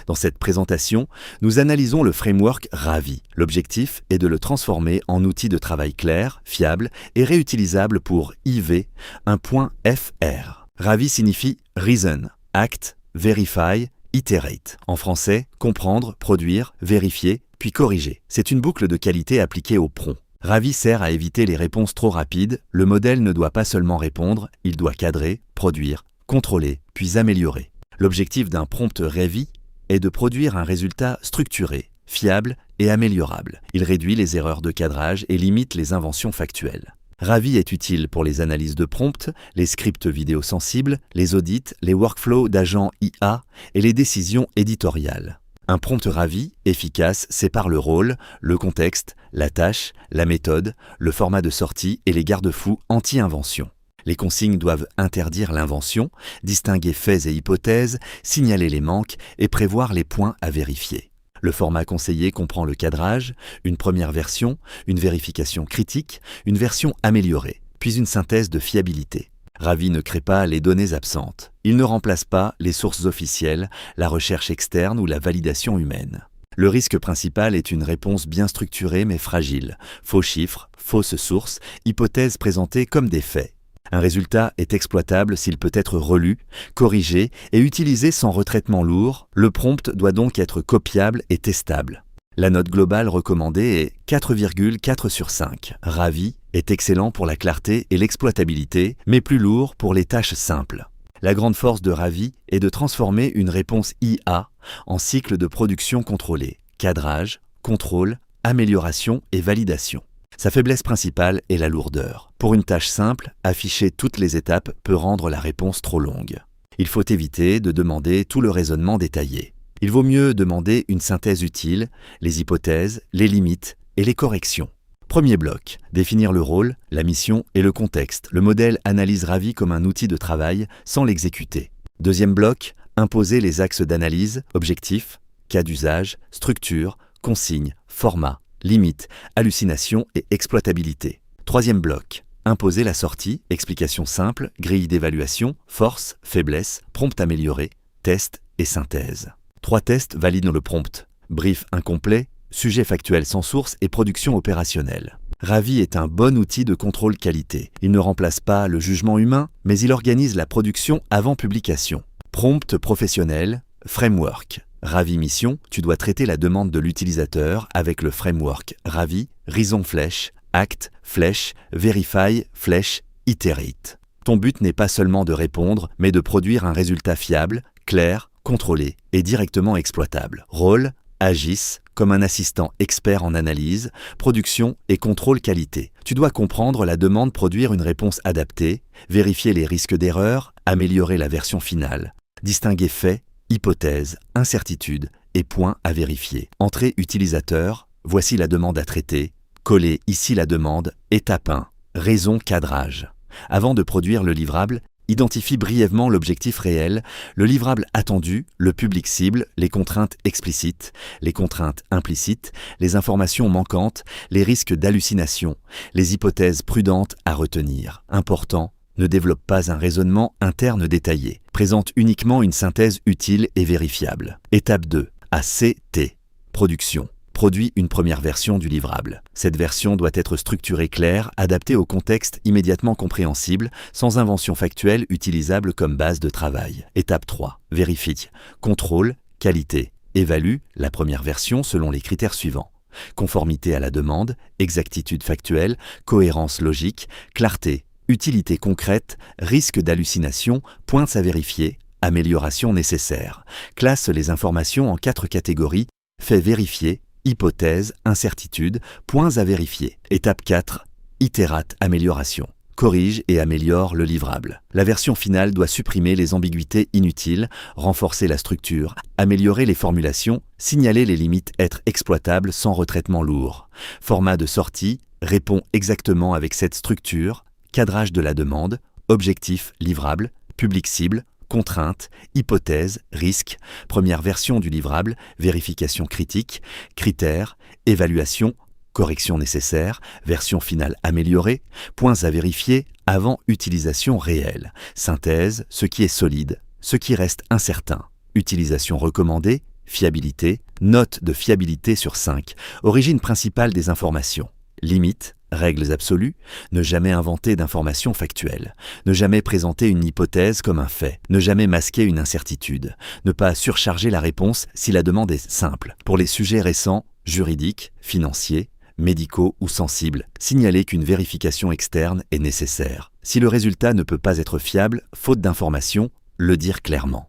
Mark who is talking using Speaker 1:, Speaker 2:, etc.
Speaker 1: Dans cette présentation, nous analysons le framework Ravi. L'objectif est de le transformer en outil de travail clair, fiable et réutilisable pour IV, un point FR. Ravi signifie Reason, Act, Verify, Iterate. En français, comprendre, produire, vérifier, puis corriger. C'est une boucle de qualité appliquée au prompt. Ravi sert à éviter les réponses trop rapides. Le modèle ne doit pas seulement répondre, il doit cadrer, produire, contrôler, puis améliorer. L'objectif d'un prompt Ravi est de produire un résultat structuré, fiable et améliorable. Il réduit les erreurs de cadrage et limite les inventions factuelles. Ravi est utile pour les analyses de prompt, les scripts vidéo sensibles, les audits, les workflows d'agents IA et les décisions éditoriales. Un prompt Ravi efficace sépare le rôle, le contexte, la tâche, la méthode, le format de sortie et les garde-fous anti-invention. Les consignes doivent interdire l'invention, distinguer faits et hypothèses, signaler les manques et prévoir les points à vérifier. Le format conseillé comprend le cadrage, une première version, une vérification critique, une version améliorée, puis une synthèse de fiabilité. Ravi ne crée pas les données absentes. Il ne remplace pas les sources officielles, la recherche externe ou la validation humaine. Le risque principal est une réponse bien structurée mais fragile, faux chiffres, fausses sources, hypothèses présentées comme des faits. Un résultat est exploitable s'il peut être relu, corrigé et utilisé sans retraitement lourd. Le prompt doit donc être copiable et testable. La note globale recommandée est 4,4 sur 5. Ravi est excellent pour la clarté et l'exploitabilité, mais plus lourd pour les tâches simples. La grande force de Ravi est de transformer une réponse IA en cycle de production contrôlé, cadrage, contrôle, amélioration et validation. Sa faiblesse principale est la lourdeur. Pour une tâche simple, afficher toutes les étapes peut rendre la réponse trop longue. Il faut éviter de demander tout le raisonnement détaillé. Il vaut mieux demander une synthèse utile, les hypothèses, les limites et les corrections. Premier bloc, définir le rôle, la mission et le contexte. Le modèle analyse Ravi comme un outil de travail sans l'exécuter. Deuxième bloc, imposer les axes d'analyse, objectifs, cas d'usage, structure, consigne, format, limite, hallucination et exploitabilité. Troisième bloc, imposer la sortie, explication simple, grille d'évaluation, force, faiblesse, prompt amélioré, test et synthèse. 3 tests valident le prompt, brief incomplet, sujet factuel sans source et production opérationnelle. Ravi est un bon outil de contrôle qualité. Il ne remplace pas le jugement humain, mais il organise la production avant publication. Prompt professionnel, framework. Ravi Mission, tu dois traiter la demande de l'utilisateur avec le framework Ravi, Reason Flèche, Act, Flèche, Verify, Flèche, Iterate. Ton but n'est pas seulement de répondre, mais de produire un résultat fiable, clair, contrôlé et directement exploitable. Rôle, agisse comme un assistant expert en analyse, production et contrôle qualité. Tu dois comprendre la demande, produire une réponse adaptée, vérifier les risques d'erreur, améliorer la version finale, distinguer faits, hypothèses, incertitudes et points à vérifier. Entrée utilisateur, voici la demande à traiter. Coller ici la demande, étape 1, raison cadrage. Avant de produire le livrable, identifie brièvement l'objectif réel, le livrable attendu, le public cible, les contraintes explicites, les contraintes implicites, les informations manquantes, les risques d'hallucination, les hypothèses prudentes à retenir. Important, ne développe pas un raisonnement interne détaillé. Présente uniquement une synthèse utile et vérifiable. Étape 2. ACT. Production. Produit une première version du livrable. Cette version doit être structurée claire, adaptée au contexte immédiatement compréhensible, sans invention factuelle utilisable comme base de travail. Étape 3. Vérifie. Contrôle. Qualité. Évalue la première version selon les critères suivants. Conformité à la demande, exactitude factuelle, cohérence logique, clarté, utilité concrète, risque d'hallucination, points à vérifier, amélioration nécessaire. Classe les informations en 4 catégories, fait vérifier, hypothèse, incertitude, points à vérifier. Étape 4, itérate amélioration. Corrige et améliore le livrable. La version finale doit supprimer les ambiguïtés inutiles, renforcer la structure, améliorer les formulations, signaler les limites, être exploitable sans retraitement lourd. Format de sortie, répond exactement avec cette structure, cadrage de la demande, objectif, livrable, public cible, contraintes, hypothèses, risques, première version du livrable, vérification critique, critères, évaluation, correction nécessaire, version finale améliorée, points à vérifier avant utilisation réelle, synthèse, ce qui est solide, ce qui reste incertain, utilisation recommandée, fiabilité, note de fiabilité sur 5, origine principale des informations. Limites, règles absolues, ne jamais inventer d'informations factuelles, ne jamais présenter une hypothèse comme un fait, ne jamais masquer une incertitude, ne pas surcharger la réponse si la demande est simple. Pour les sujets récents, juridiques, financiers, médicaux ou sensibles, signaler qu'une vérification externe est nécessaire. Si le résultat ne peut pas être fiable, faute d'information, le dire clairement.